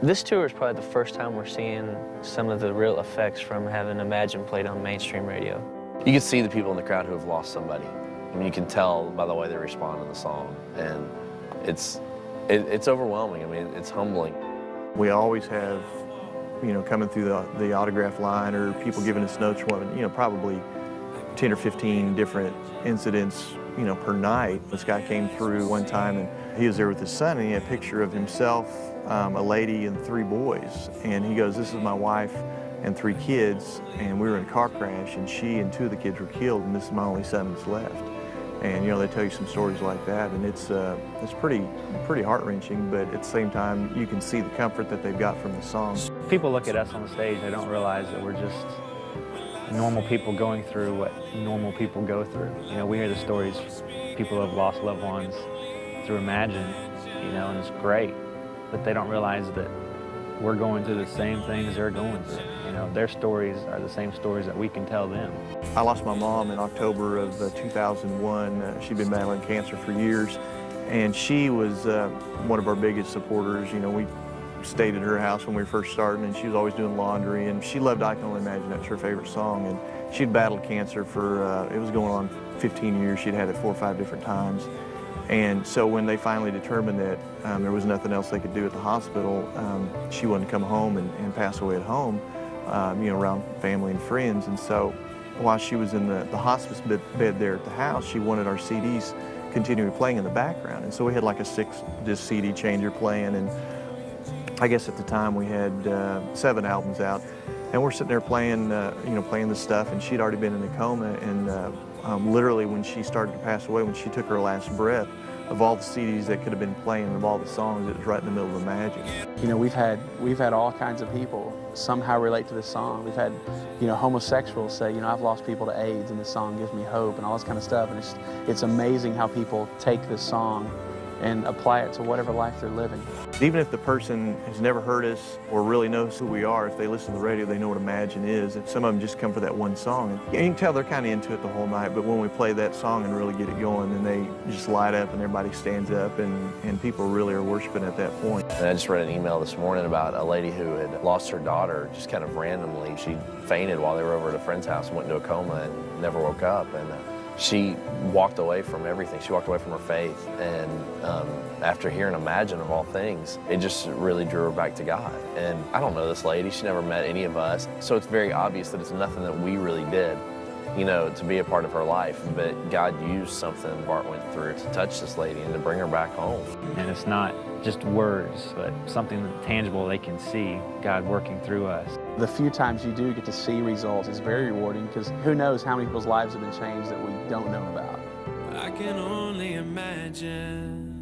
This tour is probably the first time we're seeing some of the real effects from having Imagine played on mainstream radio. You can see the people in the crowd who have lost somebody. I mean, you can tell by the way they respond to the song, and it's overwhelming. I mean, it's humbling. We always have, coming through the autograph line or people giving us notes from, probably 10 or 15 different incidents, per night. This guy came through one time and he was there with his son and he had a picture of himself, a lady and 3 boys. And he goes, "This is my wife and 3 kids, and we were in a car crash and she and 2 of the kids were killed, and this is my only son that's left." And they tell you some stories like that, and it's pretty heart-wrenching, but at the same time you can see the comfort that they've got from the song. People look at us on the stage, they don't realize that we're just normal people going through what normal people go through. We hear the stories, people who have lost loved ones through Imagine, and it's great, but they don't realize that we're going through the same things they're going through. Their stories are the same stories that we can tell them. I lost my mom in October of 2001. She'd been battling cancer for years, and she was one of our biggest supporters. We stayed at her house when we were first starting, and she was always doing laundry, and she loved I Can Only Imagine. That's her favorite song, and she'd battled cancer for, it was going on 15 years. She'd had it 4 or 5 different times. And so when they finally determined that there was nothing else they could do at the hospital, she wanted to come home and pass away at home, around family and friends. And so while she was in the hospice bed there at the house, she wanted our CDs continuing playing in the background. And so we had like a 6-disc CD changer playing, and I guess at the time we had 7 albums out. And we're sitting there playing, playing the stuff, and she'd already been in a coma, and literally when she started to pass away, when she took her last breath, of all the CDs that could have been playing, of all the songs, it was right in the middle of Imagine. We've had all kinds of people somehow relate to this song. We've had, homosexuals say, I've lost people to AIDS, and this song gives me hope, and all this kind of stuff. And it's amazing how people take this song and apply it to whatever life they're living. Even if the person has never heard us or really knows who we are, if they listen to the radio, they know what Imagine is. And some of them just come for that one song. And you can tell they're kind of into it the whole night, but when we play that song and really get it going, then they just light up and everybody stands up, and people really are worshiping at that point. And I just read an email this morning about a lady who had lost her daughter just kind of randomly. She fainted while they were over at a friend's house and went into a coma and never woke up. And she walked away from everything. She walked away from her faith, and after hearing Imagine, of all things, it just really drew her back to God. And I don't know this lady. She never met any of us, so it's very obvious that it's nothing that we really did, to be a part of her life. But God used something Bart went through to touch this lady and to bring her back home. And it's not just words, but something tangible they can see, God working through us. The few times you do get to see results is very rewarding, because who knows how many people's lives have been changed that we don't know about. I can only imagine.